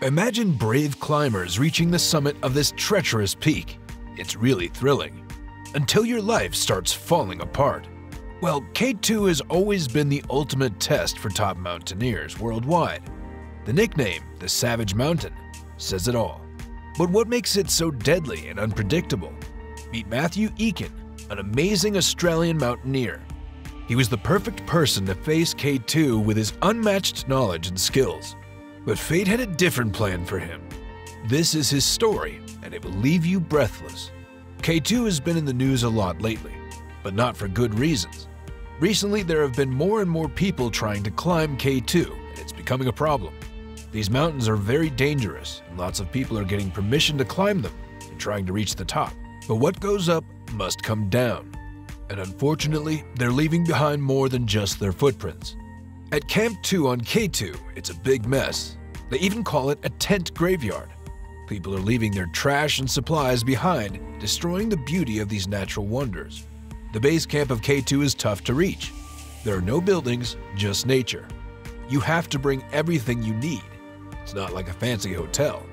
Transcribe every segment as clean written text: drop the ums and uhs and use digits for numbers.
Imagine brave climbers reaching the summit of this treacherous peak. It's really thrilling. Until your life starts falling apart. Well, K2 has always been the ultimate test for top mountaineers worldwide. The nickname, the Savage Mountain, says it all. But what makes it so deadly and unpredictable? Meet Matthew Eakin, an amazing Australian mountaineer. He was the perfect person to face K2 with his unmatched knowledge and skills. But fate had a different plan for him. This is his story, and it will leave you breathless. K2 has been in the news a lot lately, but not for good reasons. Recently, there have been more and more people trying to climb K2, and it's becoming a problem. These mountains are very dangerous, and lots of people are getting permission to climb them and trying to reach the top. But what goes up must come down. And unfortunately, they're leaving behind more than just their footprints. At Camp 2 on K2, it's a big mess. They even call it a tent graveyard. People are leaving their trash and supplies behind, destroying the beauty of these natural wonders. The base camp of K2 is tough to reach. There are no buildings, just nature. You have to bring everything you need. It's not like a fancy hotel.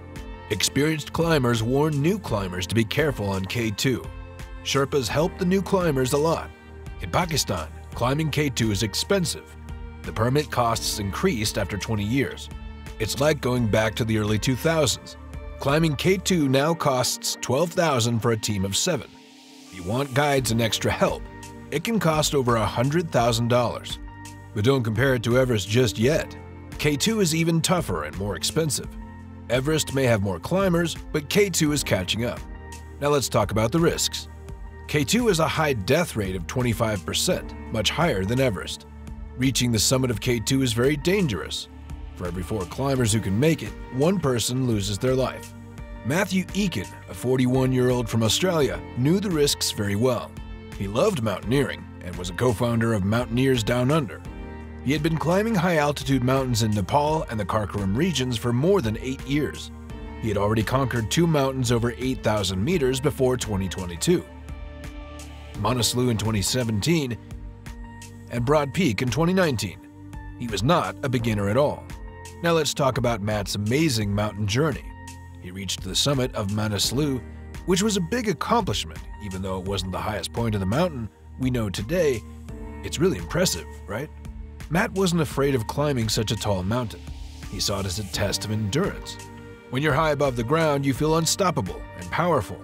Experienced climbers warn new climbers to be careful on K2. Sherpas help the new climbers a lot. In Pakistan, climbing K2 is expensive. The permit costs increased after 20 years. It's like going back to the early 2000s. Climbing K2 now costs $12,000 for a team of 7. If you want guides and extra help, it can cost over $100,000. But don't compare it to Everest just yet. K2 is even tougher and more expensive. Everest may have more climbers, but K2 is catching up. Now let's talk about the risks. K2 has a high death rate of 25%, much higher than Everest. Reaching the summit of K2 is very dangerous. For every 4 climbers who can make it, 1 person loses their life. Matthew Eakin, a 41-year-old from Australia, knew the risks very well. He loved mountaineering and was a co-founder of Mountaineers Down Under. He had been climbing high-altitude mountains in Nepal and the Karakoram regions for more than 8 years. He had already conquered 2 mountains over 8,000 meters before 2022. Manaslu in 2017 and Broad Peak in 2019. He was not a beginner at all. Now let's talk about Matt's amazing mountain journey. He reached the summit of Manaslu, which was a big accomplishment, even though it wasn't the highest point of the mountain we know today. It's really impressive, right? Matt wasn't afraid of climbing such a tall mountain. He saw it as a test of endurance. When you're high above the ground, you feel unstoppable and powerful.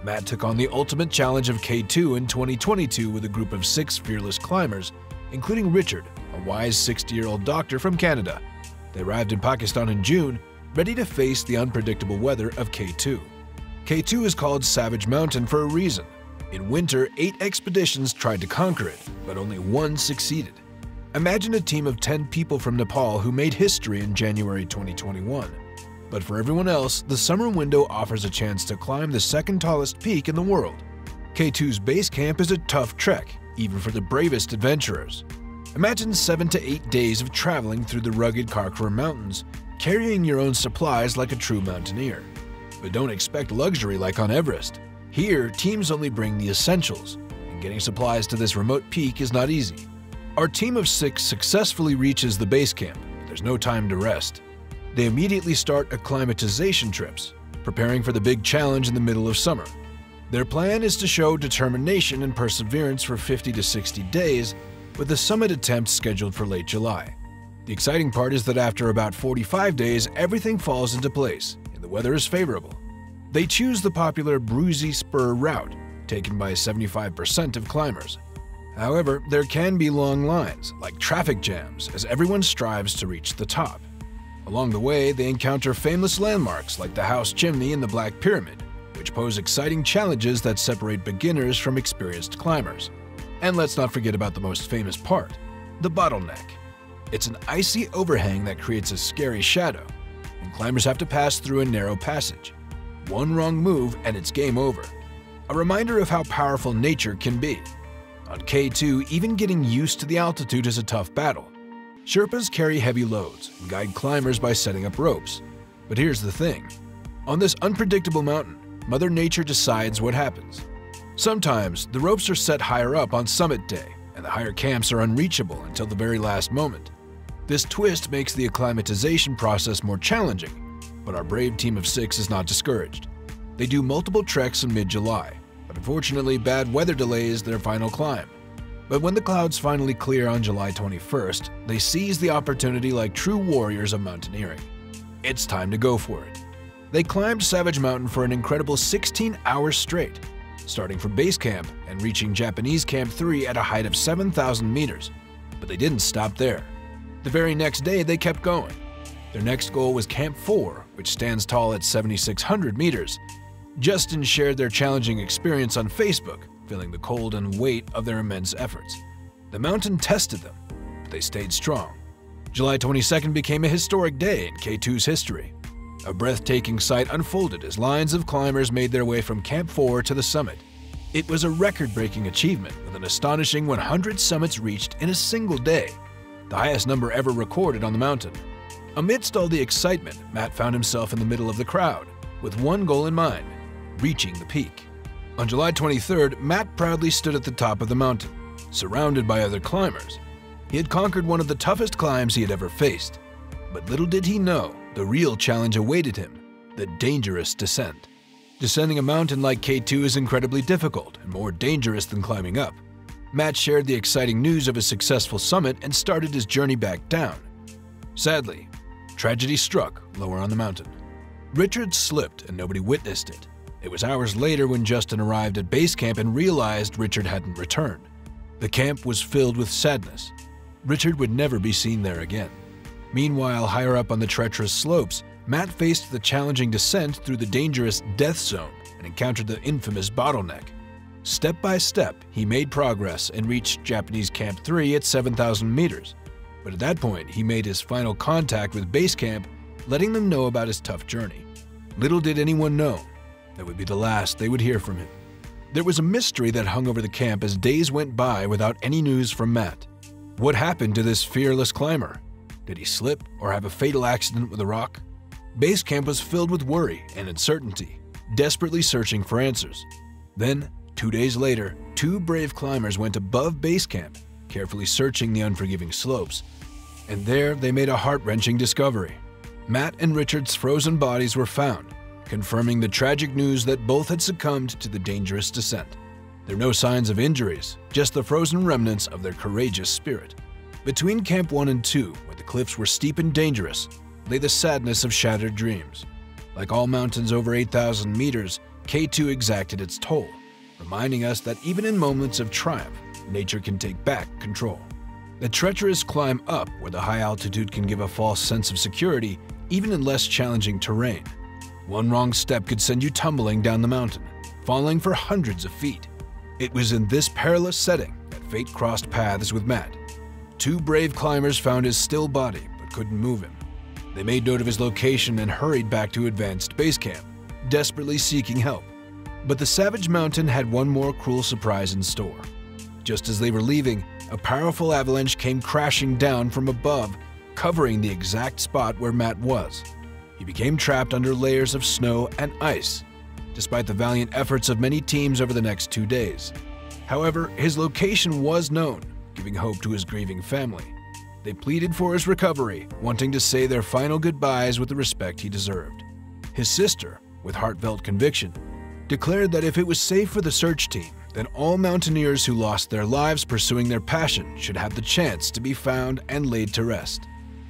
Matt took on the ultimate challenge of K2 in 2022 with a group of 6 fearless climbers, including Richard, a wise 60-year-old doctor from Canada. They arrived in Pakistan in June, ready to face the unpredictable weather of K2. K2 is called Savage Mountain for a reason. In winter, 8 expeditions tried to conquer it, but only 1 succeeded. Imagine a team of 10 people from Nepal who made history in January 2021. But for everyone else, the summer window offers a chance to climb the 2nd tallest peak in the world. K2's base camp is a tough trek, even for the bravest adventurers. Imagine 7 to 8 days of traveling through the rugged Karakoram Mountains, carrying your own supplies like a true mountaineer. But don't expect luxury like on Everest. Here, teams only bring the essentials, and getting supplies to this remote peak is not easy. Our team of 6 successfully reaches the base camp, but there's no time to rest. They immediately start acclimatization trips, preparing for the big challenge in the middle of summer. Their plan is to show determination and perseverance for 50 to 60 days, with the summit attempt scheduled for late July. The exciting part is that after about 45 days, everything falls into place, and the weather is favorable. They choose the popular Bruzy Spur route, taken by 75% of climbers. However, there can be long lines, like traffic jams, as everyone strives to reach the top. Along the way, they encounter famous landmarks like the House Chimney and the Black Pyramid, which pose exciting challenges that separate beginners from experienced climbers. And let's not forget about the most famous part, the bottleneck. It's an icy overhang that creates a scary shadow, and climbers have to pass through a narrow passage. One wrong move and it's game over. A reminder of how powerful nature can be. On K2, even getting used to the altitude is a tough battle. Sherpas carry heavy loads and guide climbers by setting up ropes. But here's the thing. On this unpredictable mountain, Mother Nature decides what happens. Sometimes, the ropes are set higher up on summit day, and the higher camps are unreachable until the very last moment. This twist makes the acclimatization process more challenging, but our brave team of 6 is not discouraged. They do multiple treks in mid-July, but unfortunately bad weather delays their final climb. But when the clouds finally clear on July 21st, they seize the opportunity like true warriors of mountaineering. It's time to go for it. They climbed Savage Mountain for an incredible 16 hours straight, starting from base camp and reaching Japanese Camp 3 at a height of 7,000 meters. But they didn't stop there. The very next day, they kept going. Their next goal was Camp 4, which stands tall at 7,600 meters. Justin shared their challenging experience on Facebook, feeling the cold and weight of their immense efforts. The mountain tested them, but they stayed strong. July 22nd became a historic day in K2's history. A breathtaking sight unfolded as lines of climbers made their way from Camp 4 to the summit. It was a record-breaking achievement with an astonishing 100 summits reached in a single day, the highest number ever recorded on the mountain. Amidst all the excitement, Matt found himself in the middle of the crowd, with one goal in mind: reaching the peak. On July 23rd, Matt proudly stood at the top of the mountain, surrounded by other climbers. He had conquered one of the toughest climbs he had ever faced. But little did he know, the real challenge awaited him: the dangerous descent. Descending a mountain like K2 is incredibly difficult and more dangerous than climbing up. Matt shared the exciting news of his successful summit and started his journey back down. Sadly, tragedy struck lower on the mountain. Richard slipped and nobody witnessed it. It was hours later when Justin arrived at base camp and realized Richard hadn't returned. The camp was filled with sadness. Richard would never be seen there again. Meanwhile, higher up on the treacherous slopes, Matt faced the challenging descent through the dangerous death zone and encountered the infamous bottleneck. Step by step, he made progress and reached Japanese Camp 3 at 7,000 meters. But at that point, he made his final contact with base camp, letting them know about his tough journey. Little did anyone know that would be the last they would hear from him. There was a mystery that hung over the camp as days went by without any news from Matt. What happened to this fearless climber? Did he slip or have a fatal accident with a rock? Base camp was filled with worry and uncertainty, desperately searching for answers. Then, 2 days later, 2 brave climbers went above base camp, carefully searching the unforgiving slopes. And there they made a heart-wrenching discovery. Matt and Richard's frozen bodies were found, confirming the tragic news that both had succumbed to the dangerous descent. There are no signs of injuries, just the frozen remnants of their courageous spirit. Between Camp 1 and 2, where the cliffs were steep and dangerous, lay the sadness of shattered dreams. Like all mountains over 8,000 meters, K2 exacted its toll, reminding us that even in moments of triumph, nature can take back control. The treacherous climb up, where the high altitude can give a false sense of security, even in less challenging terrain. One wrong step could send you tumbling down the mountain, falling for hundreds of feet. It was in this perilous setting that fate crossed paths with Matt. 2 brave climbers found his still body but couldn't move him. They made note of his location and hurried back to advanced base camp, desperately seeking help. But the Savage Mountain had one more cruel surprise in store. Just as they were leaving, a powerful avalanche came crashing down from above, covering the exact spot where Matt was. He became trapped under layers of snow and ice, despite the valiant efforts of many teams over the next 2 days. However, his location was known, giving hope to his grieving family. They pleaded for his recovery, wanting to say their final goodbyes with the respect he deserved. His sister, with heartfelt conviction, declared that if it was safe for the search team, then all mountaineers who lost their lives pursuing their passion should have the chance to be found and laid to rest.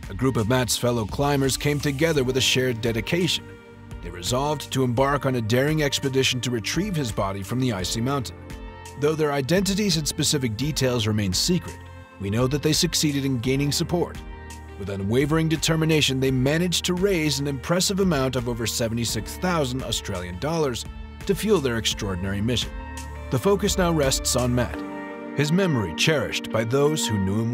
A group of Matt's fellow climbers came together with a shared dedication. They resolved to embark on a daring expedition to retrieve his body from the icy mountain. Though their identities and specific details remain secret, we know that they succeeded in gaining support. With unwavering determination, they managed to raise an impressive amount of over 76,000 Australian dollars to fuel their extraordinary mission. The focus now rests on Matt, his memory cherished by those who knew him